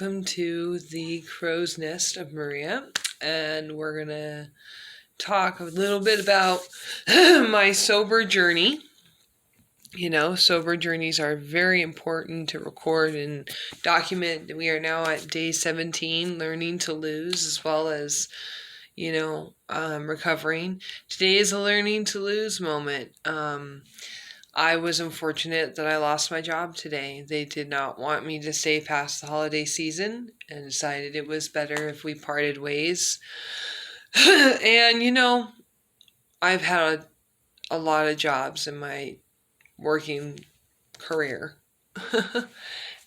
welcome to the Crow's Nest of Maria, and we're going to talk a little bit about my sober journey. You know, sober journeys are very important to record and document. We are now at day 17, learning to lose, as well as, recovering. Today is a learning to lose moment. I was unfortunate that I lost my job today. They did not want me to stay past the holiday season and decided it was better if we parted ways. And, I've had a lot of jobs in my working career.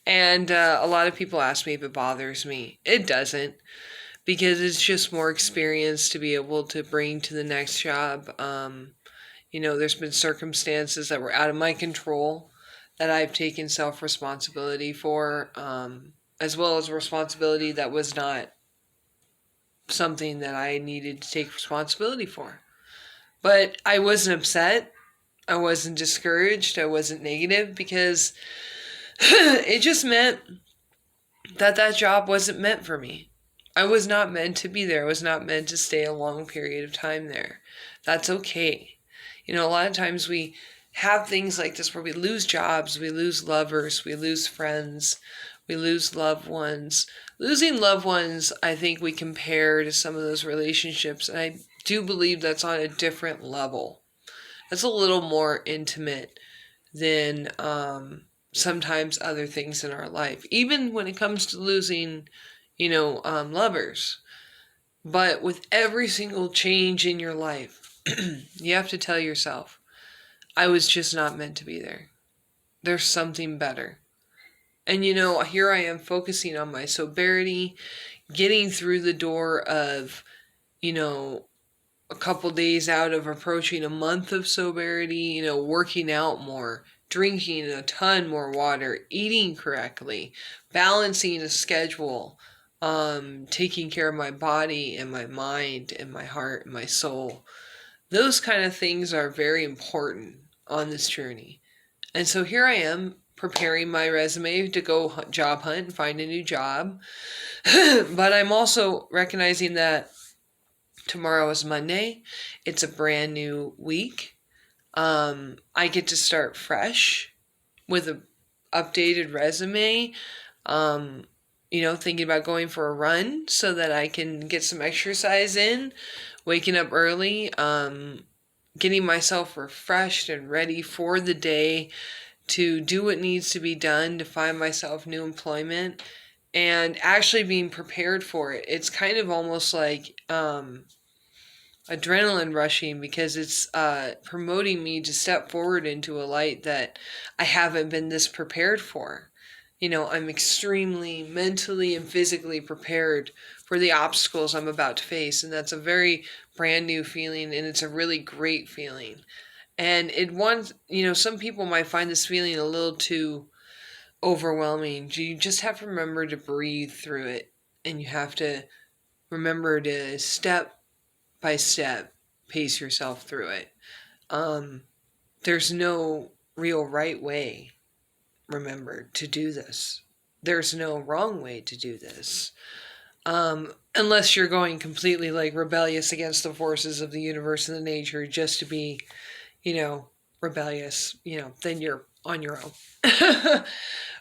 And a lot of people ask me if it bothers me. It doesn't, because it's just more experience to be able to bring to the next job. There's been circumstances that were out of my control that I've taken self-responsibility for, as well as responsibility that was not something that I needed to take responsibility for. But I wasn't upset. I wasn't discouraged. I wasn't negative, because it just meant that job wasn't meant for me. I was not meant to be there. I was not meant to stay a long period of time there. That's okay. A lot of times we have things like this where we lose jobs, we lose lovers, we lose friends, we lose loved ones. Losing loved ones, I think we compare to some of those relationships, and I do believe that's on a different level. That's a little more intimate than sometimes other things in our life, even when it comes to losing, lovers. But with every single change in your life, you have to tell yourself, I was just not meant to be there. There's something better. And here I am focusing on my sobriety, getting through the door of, a couple days out of approaching a month of sobriety, working out more, drinking a ton more water, eating correctly, balancing a schedule, taking care of my body and my mind and my heart and my soul. Those kind of things are very important on this journey. And so here I am preparing my resume to go job hunt and find a new job. But I'm also recognizing that tomorrow is Monday. It's a brand new week. I get to start fresh with an updated resume. Thinking about going for a run so that I can get some exercise in, waking up early, getting myself refreshed and ready for the day to do what needs to be done to find myself new employment, and actually being prepared for it. It's kind of almost like adrenaline rushing, because it's promoting me to step forward into a light that I haven't been this prepared for. I'm extremely mentally and physically prepared for the obstacles I'm about to face. And that's a very brand new feeling, and it's a really great feeling. And some people might find this feeling a little too overwhelming. You just have to remember to breathe through it. And you have to remember to step by step pace yourself through it. There's no real right way, remember, to do this. There's no wrong way to do this. Unless you're going completely rebellious against the forces of the universe and the nature just to be, rebellious, then you're on your own.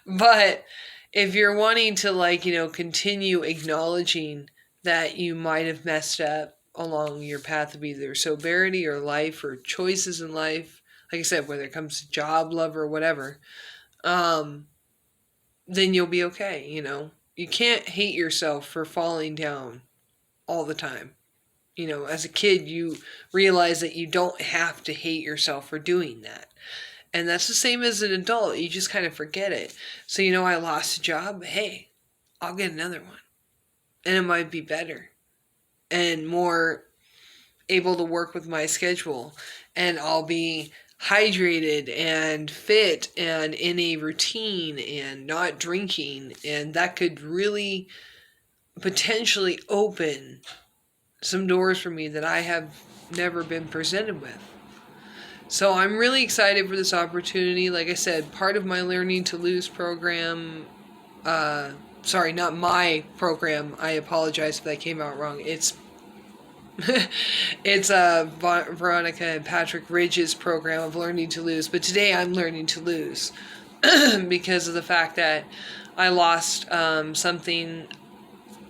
But if you're wanting to continue acknowledging that you might have messed up along your path of either sobriety or life or choices in life, like I said, whether it comes to job, love, or whatever, then you'll be okay. You can't hate yourself for falling down all the time. As a kid, you realize that you don't have to hate yourself for doing that. And that's the same as an adult. You just kind of forget it. So, I lost a job. Hey, I'll get another one. And it might be better and more able to work with my schedule. And I'll be hydrated and fit and in a routine and not drinking. And that could really potentially open some doors for me that I have never been presented with. So I'm really excited for this opportunity. Like I said, part of my Learning to Lose program sorry, not my program. I apologize if that came out wrong. It's it's Veronica and Patrick Ridge's program of Learning to Lose. But today I'm learning to lose because of the fact that I lost something,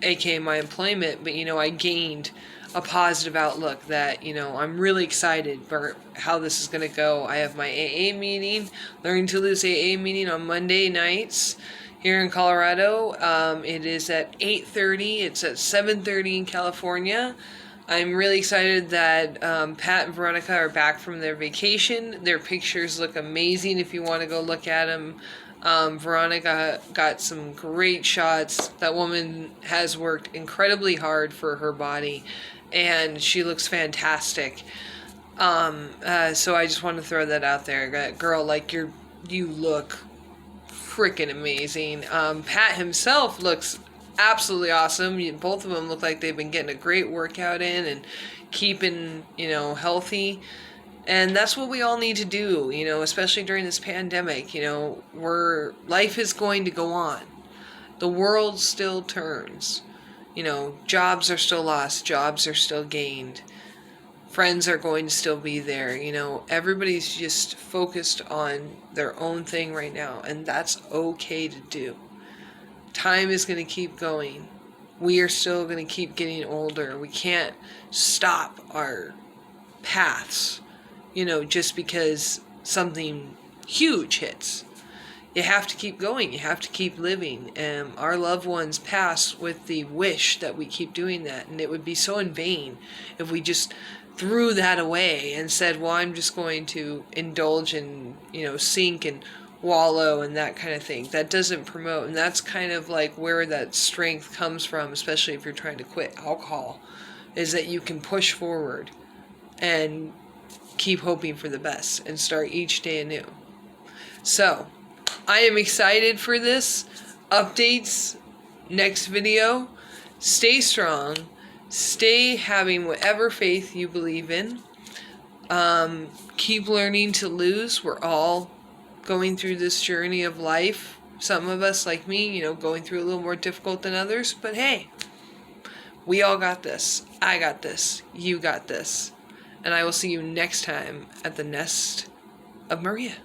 aka my employment, but I gained a positive outlook that I'm really excited for how this is going to go. I have my AA meeting, Learning to Lose AA meeting on Monday nights here in Colorado. It is at 8:30. It's at 7:30 in California. I'm really excited that Pat and Veronica are back from their vacation. Their pictures look amazing if you want to go look at them. Veronica got some great shots. That woman has worked incredibly hard for her body, and she looks fantastic. So I just want to throw that out there. Girl, like you look freaking amazing. Pat himself looks absolutely awesome. Both of them look like they've been getting a great workout in and keeping, healthy. And that's what we all need to do, especially during this pandemic. Life is going to go on. The world still turns. Jobs are still lost, jobs are still gained. Friends are going to still be there. Everybody's just focused on their own thing right now, and that's okay to do. Time is going to keep going. We are still going to keep getting older. We can't stop our paths, just because something huge hits. You have to keep going. You have to keep living. And our loved ones pass with the wish that we keep doing that. And it would be so in vain if we just threw that away and said, well, I'm just going to indulge in, sink and wallow and that kind of thing. That doesn't promote. And that's kind of like where that strength comes from, especially if you're trying to quit alcohol, is that you can push forward and keep hoping for the best and start each day anew. So I am excited for this. Updates next video. Stay strong. Stay having whatever faith you believe in. Keep learning to lose. We're all going through this journey of life. Some of us, like me, going through a little more difficult than others. But hey, we all got this. I got this. You got this. And I will see you next time at the Nest of Maria.